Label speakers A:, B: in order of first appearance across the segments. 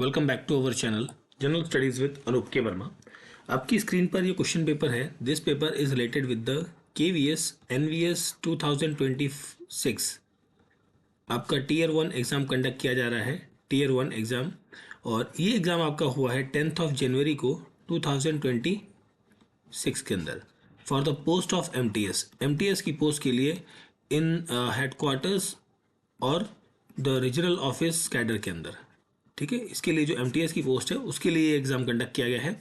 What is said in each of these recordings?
A: Welcome back to our channel general studies with Anup K Verma. आपकी screen पर ये question paper है। This paper is related with the KVS NVS 2026। आपका tier 1 exam conduct किया जा रहा है, टीयर 1 एग्ज़ाम। और ये एग्ज़ाम आपका हुआ है 10 जनवरी को 2026 के अंदर for the post of MTS की पोस्ट के लिए इन हेडक्वार्टर्स और द रीजनल ऑफिस कैडर के अंदर। ठीक है, इसके लिए जो MTS की पोस्ट है उसके लिए ये एग्ज़ाम कंडक्ट किया गया है,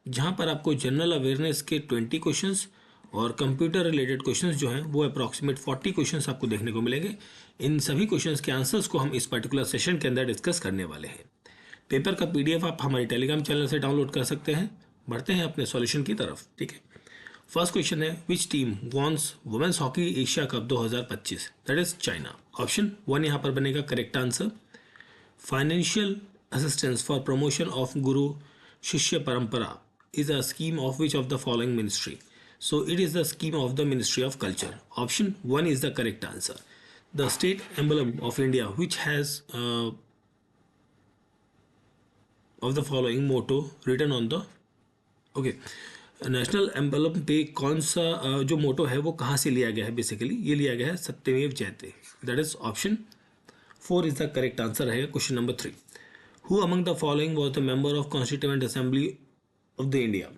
A: जहां पर आपको जनरल अवेयरनेस के 20 क्वेश्चंस और कंप्यूटर रिलेटेड क्वेश्चंस जो हैं वो अप्रॉक्सीमेट 40 क्वेश्चंस आपको देखने को मिलेंगे। इन सभी क्वेश्चंस के आंसर्स को हम इस पर्टिकुलर सेशन के अंदर डिस्कस करने वाले हैं। पेपर का PDF आप हमारे टेलीग्राम चैनल से डाउनलोड कर सकते हैं। बढ़ते हैं अपने सॉल्यूशन की तरफ। ठीक है, फर्स्ट क्वेश्चन है which team wons women's hockey Asia cup 2025? That is China. Option 1 यहाँ पर बनेगा correct answer. Financial assistance for promotion of Guru Shishya Parampara is a scheme of which of the following ministry? So it is the scheme of the Ministry of Culture. Option 1 is the correct answer. The state emblem of India which has of the following motto written on the national emblem पे कौन सा जो मोटो है वो कहाँ से लिया गया है? बेसिकली ये लिया गया है सत्यमेव जयते। That is option 4 is the correct answer है। Question number 3, who among the following was the member of constituent assembly of the India?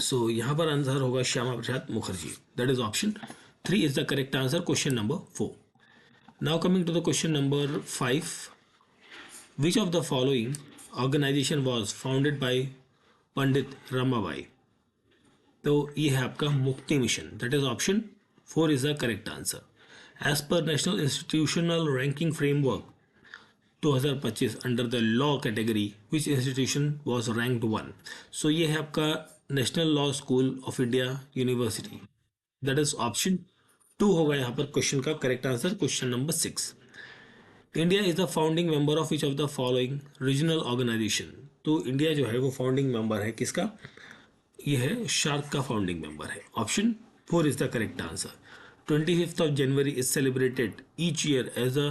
A: So यहाँ पर आंसर होगा Shyama Prasad Mukherjee. That is option 3 is the correct answer. Question number 4। Now coming to the question number 5, which of the following organisation was founded by Pandit Ramabai? तो ये है आपका मुक्ति mission. That is option 4 is the correct answer. As per national institutional ranking framework 2025 under the law category which institution was ranked 1? So ये है आपका national law school of India university. That is option 2 होगा यहाँ पर question का correct answer. Question number 6, India is the founding member of which of the following regional organization? तो India जो है वो फाउंडिंग मेंबर है किसका? ये है शार्क का फाउंडिंग मेंबर है। Option 4 is the correct answer. 25th of January is celebrated each year as a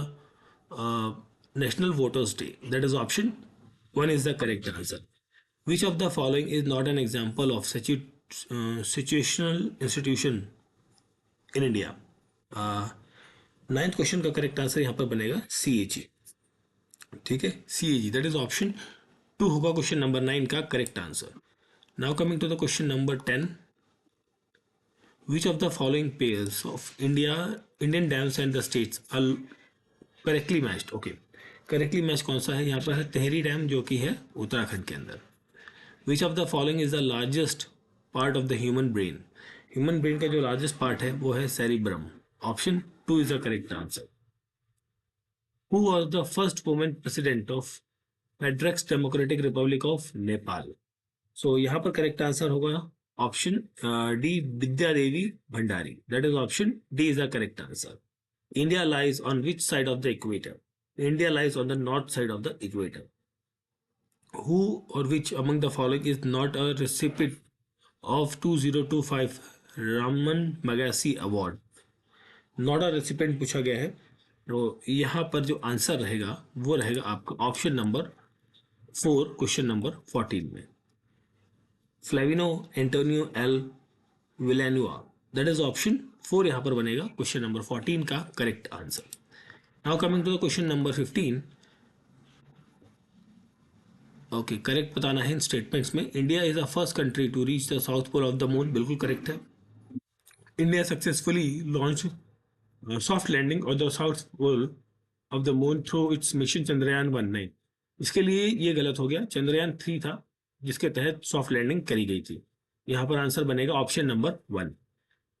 A: National Voters Day. That is option 1 is the correct answer. Which of the following is not an example of situational institution in India? Ninth question का correct answer यहाँ पर बनेगा CAG। ठीक है, CAG that is option 2 होगा question number 9 का correct answer. Now coming to the question number 10, which of the following pairs of Indian dams and the states are correctly matched? Okay, correctly matched कौन सा है? यहाँ पर है Tehri dam जो कि है उत्तराखंड के अंदर। Which of the following is the largest part of the human brain? Human brain का जो लार्जेस्ट पार्ट है वो है cerebrum. Option 2 is the correct answer. Who was the first woman president of federal democratic republic of Nepal? So यहाँ पर correct answer होगा option D, Vidya Devi Bhandari. That is option D is the correct answer. India lies on which side of the equator? India lies on the north side of the equator. Who और विच among the following is not a recipient of 2025 Raman Magsaysay award? Not a recipient पूछा गया है, तो यहाँ पर जो answer रहेगा वो रहेगा आपका ऑप्शन नंबर 4 क्वेश्चन नंबर 14 में, Flaviano Antonio L Villanueva. That is option 4 यहां पर बनेगा क्वेश्चन नंबर 14 का correct answer. Now coming to the question number 15। Okay, correct बताना है इन स्टेटमेंट्स में। India is the first country to reach the south pole of the moon. बिल्कुल correct है। India successfully launch soft landing of the south pole of the moon through its mission Chandrayaan 1। नहीं, इसके लिए ये गलत हो गया, चंद्रयान 3 था जिसके तहत सॉफ्ट लैंडिंग करी गई थी। यहां पर आंसर बनेगा option number 1।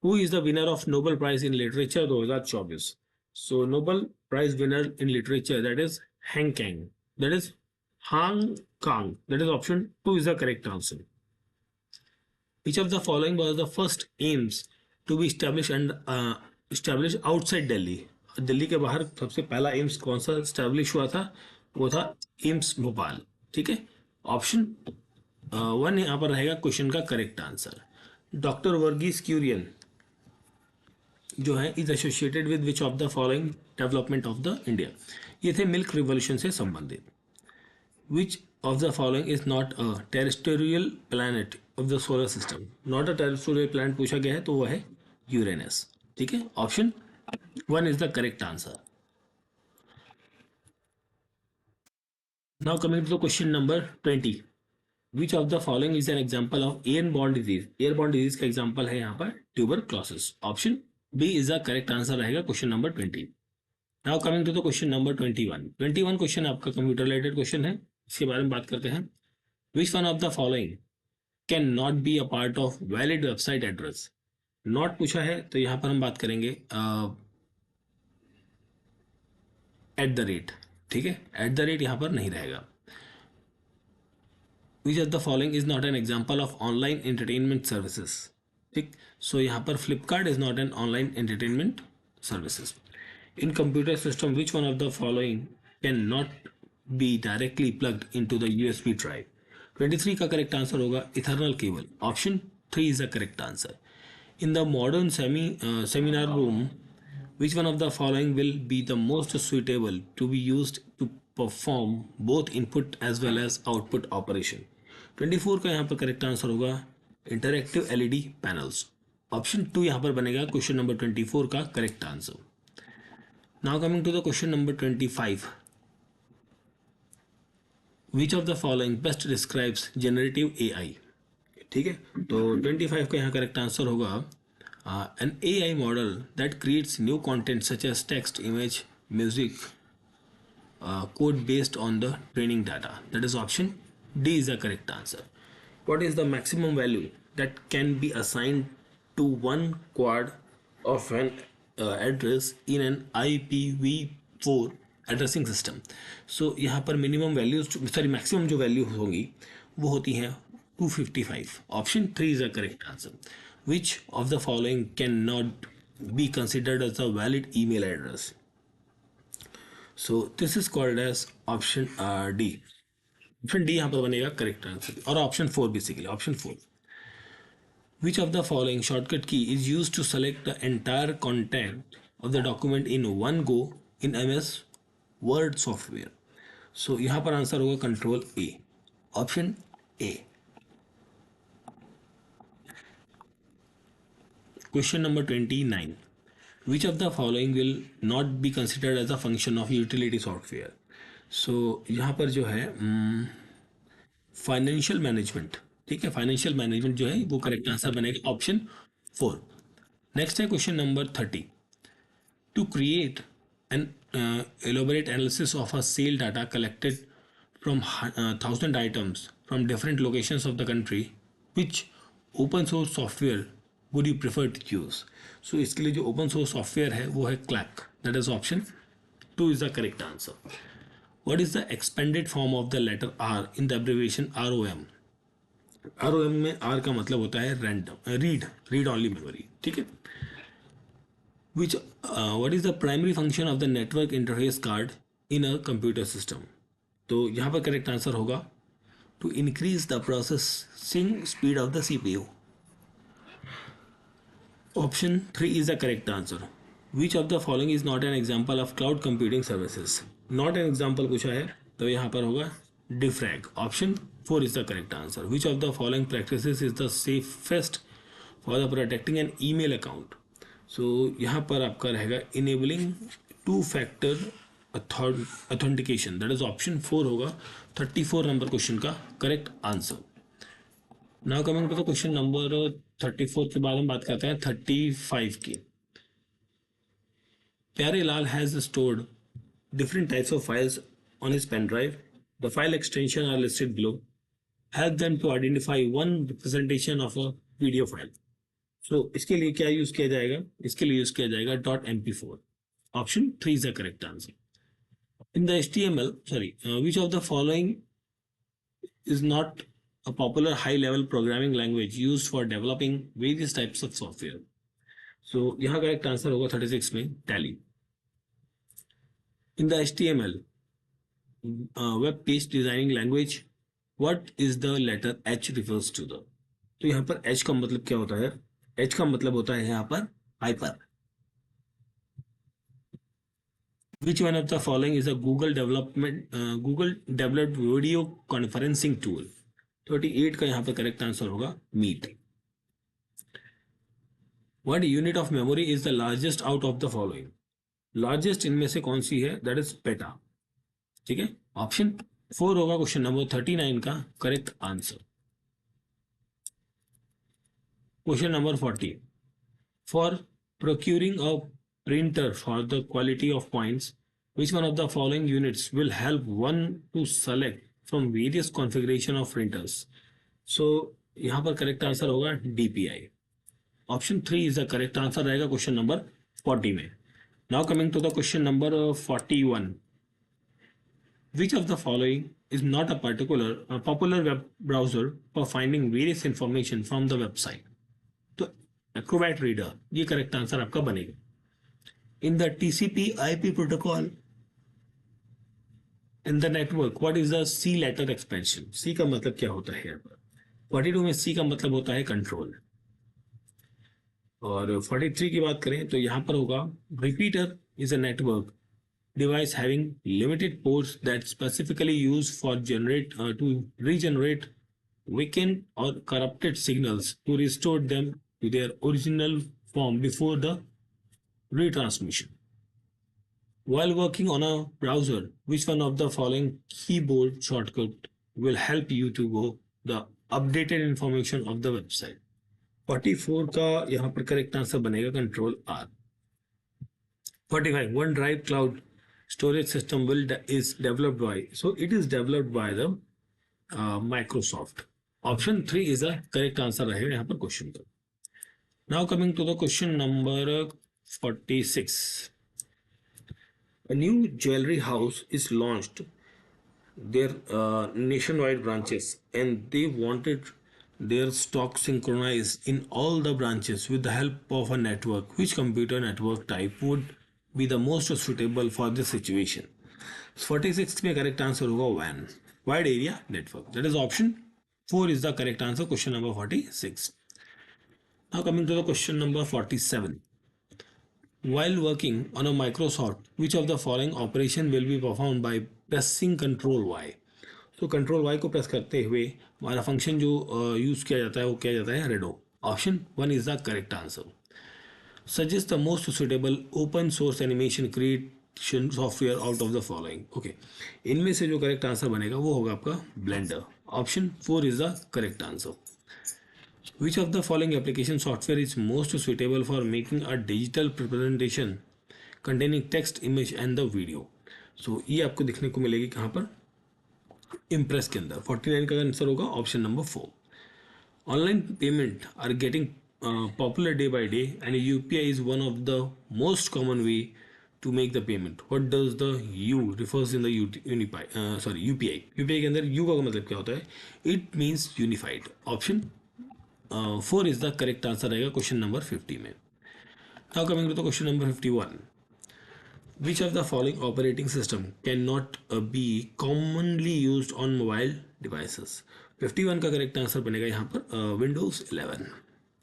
A: Who is the winner of Nobel prize in literature 2024? So Nobel prize winner in literature that is Han Kang. That is Han Kang. That is option 2 is the correct answer. Which of the following was the first AIIMS to be established outside Delhi? Delhi के बाहर सबसे पहला AIIMS कौन सा establish हुआ था? वो था एम्स भोपाल। ठीक है, ऑप्शन 1 यहां पर रहेगा क्वेश्चन का करेक्ट आंसर। डॉक्टर वर्गीस क्यूरियन जो है is associated with which of the following development of the India? ये थे मिल्क रिवॉल्यूशन से संबंधित। Which of the following is not a terrestrial planet of the solar system? Not a terrestrial planet पूछा गया है तो वो है यूरेनस. ठीक है, option 1 is the correct answer. Now coming to the question number 20. Which of the following is an example of airborne disease? Airborne disease का example है यहाँ पर tuberculosis. Option B is the correct answer रहेगा question number 20. Now coming to the question number 21. 21 question आपका computer related question है, इसके बारे में बात करते हैं. Which one of the following can not be a part of valid website address? Not पूछा है तो यहाँ पर हम बात करेंगे एट द रेट. ठीक है, एट द रेट यहाँ पर नहीं रहेगा. Which of the following is not an example of online entertainment services? ठीक, सो यहाँ पर Flipkart is not an online entertainment services. In computer system which one of the following can not be directly plugged into the USB drive? 23 का correct answer होगा Ethernet cable. Option 3 is the correct answer. In the modern seminar room, which one of the following will be the most suitable to be used to perform both input as well as output operation? 24 का यहाँ पर correct answer होगा interactive LED panels. Option 2 यहाँ पर बनेगा question number 24 का correct answer. Now coming to the question number 25. Which of the following best describes generative AI? ठीक है, तो 25 का यहाँ करेक्ट आंसर होगा an AI model that creates new content such as text, image, music, code based on the training data. That is option D is the correct answer. What is the maximum value that can be assigned to one quad of an address in an IPv4 addressing system? So यहाँ पर minimum values, sorry maximum जो value होंगी वो होती हैं 255. Option 3 is the correct answer. Which of the following cannot be considered as a valid email address? So this is called as option D. Option D यहाँ पर बनेगा correct answer. और option 4 basically. Option 4. Which of the following shortcut key is used to select the entire content of the document in one go in MS Word software? So यहाँ पर answer होगा Control A. Option A. Question number 29. Which of the following will not be considered as a function of utility software? So यहाँ पर जो है financial management. ठीक है, financial management जो है वो करेक्ट आंसर बनेगा ऑप्शन 4. नेक्स्ट है question number 30. To create an elaborate analysis of a sale data collected from 1,000 items from different locations of the country, which open source software would you prefer to use? So इसके लिए जो open source software है वो है Clack. That is option 2 is the correct answer. What is the expanded form of the letter R in the abbreviation ROM? ROM में R का मतलब होता है read only memory. ठीक है. Which what is the primary function of the network interface card in a computer system? तो यहाँ पर करेक्ट आंसर होगा to increase the processing speed of the CPU. Option 3 is the correct answer. Which of the following is not an example of cloud computing services? Not an example पूछा है तो यहाँ पर होगा defrag. Option 4 is the correct answer. Which of the following practices is the safest for the protecting an email account? So यहाँ पर आपका रहेगा enabling two-factor authentication. That is option 4 होगा 34 नंबर क्वेश्चन का correct answer. Now coming to the question number 34 के बाद हम बात करते हैं 35 की. Pyare Lal has stored different types of files on his pen drive. The file extensions are listed below. Help them to identify one representation of a video file. So इसके लिए क्या यूज किया जाएगा? इसके लिए यूज किया जाएगा .mp4. Option 3 is the correct answer. In the HTML, which of the following is not a popular high-level programming language used for developing various types of software? So यहाँ करेक्ट आंसर होगा 36 में Tally. In the HTML, web page designing language, what is the letter H refers to the? तो यहाँ पर H का मतलब क्या होता है? H का मतलब होता है यहाँ पर hyper. Which one of the following is a Google developed video conferencing tool? 38 का यहाँ पर करेक्ट आंसर होगा meet. What unit of memory is the largest out of the following? Largest इनमें से कौन सी है? That is PETA. ठीक है, ऑप्शन 4 होगा क्वेश्चन नंबर 39 का correct answer. Question number 40. For procuring a printer for the quality of points, which one of the following units will help one to select from various configuration of printers? So यहाँ पर correct answer होगा DPI. Option 3 is the correct answer रहेगा question number 40 में. Now coming to the question number 41. Which of the following is not a popular web browser for finding various information from the website? तो Acrobat Reader ये correct answer आपका बनेगा. In the TCP/IP protocol in the network, what is the C letter expansion? C का मतलब क्या होता है यहाँ पर? 42 में C का मतलब होता है कंट्रोल. और 43 की बात करें तो यहाँ पर होगा repeater is a network device having limited ports that specifically used for to regenerate weakened or corrupted signals to restore them to their original form before the retransmission. While working on a browser, which one of the following keyboard shortcut will help you to go the updated information of the website? 44 का यहाँ पर correct answer बनेगा control R. 45. OneDrive cloud storage system is developed by, so it is developed by the Microsoft. Option 3 is the correct answer रहेगा यहाँ पर question का. Now coming to the question number 46. A new jewelry house is launched their nationwide branches, and they wanted their stock synchronized in all the branches with the help of a network. Which computer network type would be the most suitable for this situation? 46 में correct answer होगा WAN, wide area network. That is option 4 is the correct answer, question number 46. Now coming to the question number 47. While working on a Microsoft, which of the following operation will be performed by pressing Control Y? तो control Y को press करते हुए हमारा function जो use किया जाता है वो किया जाता है redo. Option 1 is the correct answer. Suggest the most suitable open source animation creation software out of the following. Okay, इनमें से जो करेक्ट आंसर बनेगा वो होगा आपका Blender. Option 4 is the correct answer. Which of the following application software is most suitable for making a digital representation containing text, image and the video? So ये आपको देखने को मिलेगी कहाँ पर? इम्प्रेस के अंदर. 49 का आंसर होगा option number 4. Online payment are getting popular day by day and UPI is one of the most common way to make the payment. What does the U refers in the UPI? UPI के अंदर U का मतलब क्या होता है? It means unified. Option 4 is the correct answer रहेगा question number 50 में. Now coming to the question number 51. Which of the following operating system cannot be commonly used on mobile devices? 51 का करेक्ट आंसर बनेगा यहाँ पर Windows 11.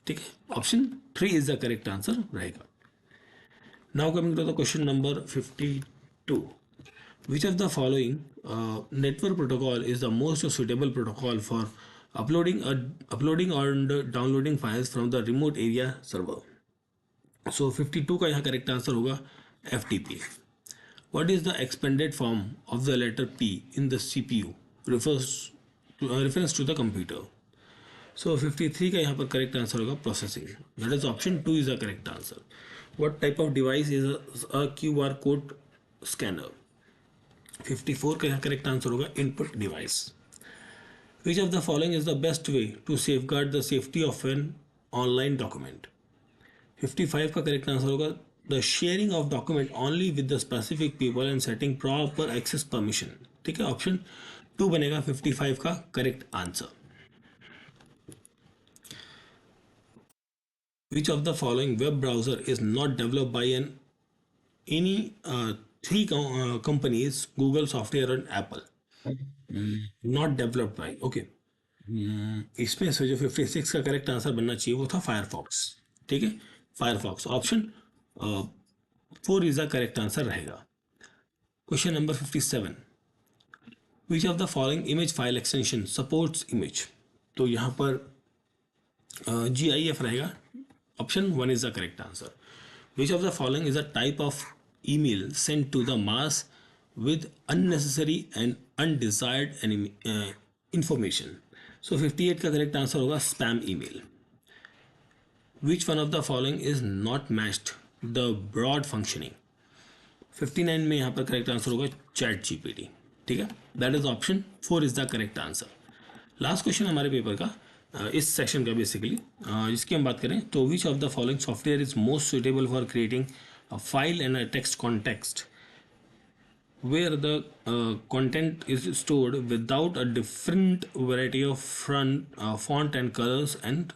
A: ठीक है, option 3 is the correct answer रहेगा. Now coming to the question number 52. Which of the following network protocol is the most suitable protocol for uploading and downloading files from the remote area server? So 52 का यहाँ correct answer होगा FTP. What is the expanded form of the letter P in the CPU? Refers to the computer. So 53 का यहाँ पर correct answer होगा processing. That is option 2 is the correct answer. What type of device is a QR code scanner? 54 का यहाँ correct answer होगा input device. Which of the following is the best way to safeguard the safety of an online document? 55 का correct answer होगा the sharing of document only with the specific people and setting proper access permission. ठीक है, option 2 बनेगा 55 का correct answer. Which of the following web browser is not developed by any three companies, Google, Software and Apple? Not developed by. Okay. इसमें से जो 56 का correct answer बनना चाहिए वो था फायरफॉक्स. ठीक है, Firefox. Option 4 is the correct answer रहेगा. Question number 57, which of the following image file extension supports image. तो यहाँ पर GIF रहेगा, option 1 is the correct answer. Which of the following is a type of email send to the mass with unnecessary and undesired information। So 58 का correct answer होगा spam email. Which one of the following is not matched the broad functioning। 59 में यहाँ पर correct answer होगा chat GPT। ठीक है, that is option 4 is the correct answer. Last question हमारे paper का इस सेक्शन का बेसिकली जिसकी हम बात करें तो विच of the following software is most suitable for creating a file and a text context where the content is stored without a different variety of font and colors and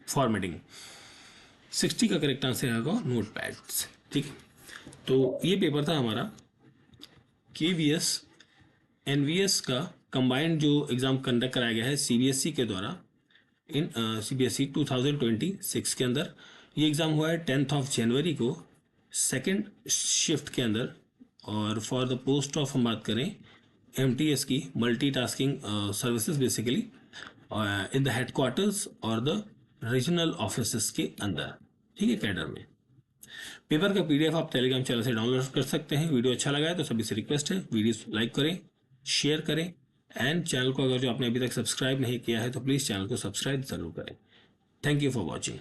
A: formatting। 60 का correct answer आएगा note pads. ठीक है, तो ये paper था हमारा KVS NVS का combined जो एग्ज़ाम कंडक्ट कराया गया है CBSE के द्वारा इन CBSE 2026 के अंदर। ये एग्ज़ाम हुआ है 10 जनवरी को सेकेंड शिफ्ट के अंदर। और फॉर द पोस्ट ऑफ हम बात करें MTS की multitasking services basically in the headquarters और द रीजनल ऑफिस के अंदर। ठीक है, कैडर में। पेपर का PDF आप टेलीग्राम चैनल से डाउनलोड कर सकते हैं। वीडियो अच्छा लगा है तो सभी से रिक्वेस्ट है वीडियो लाइक करें, शेयर करें एंड चैनल को अगर जो आपने अभी तक सब्सक्राइब नहीं किया है तो प्लीज़ चैनल को सब्सक्राइब जरूर करें। Thank you for watching.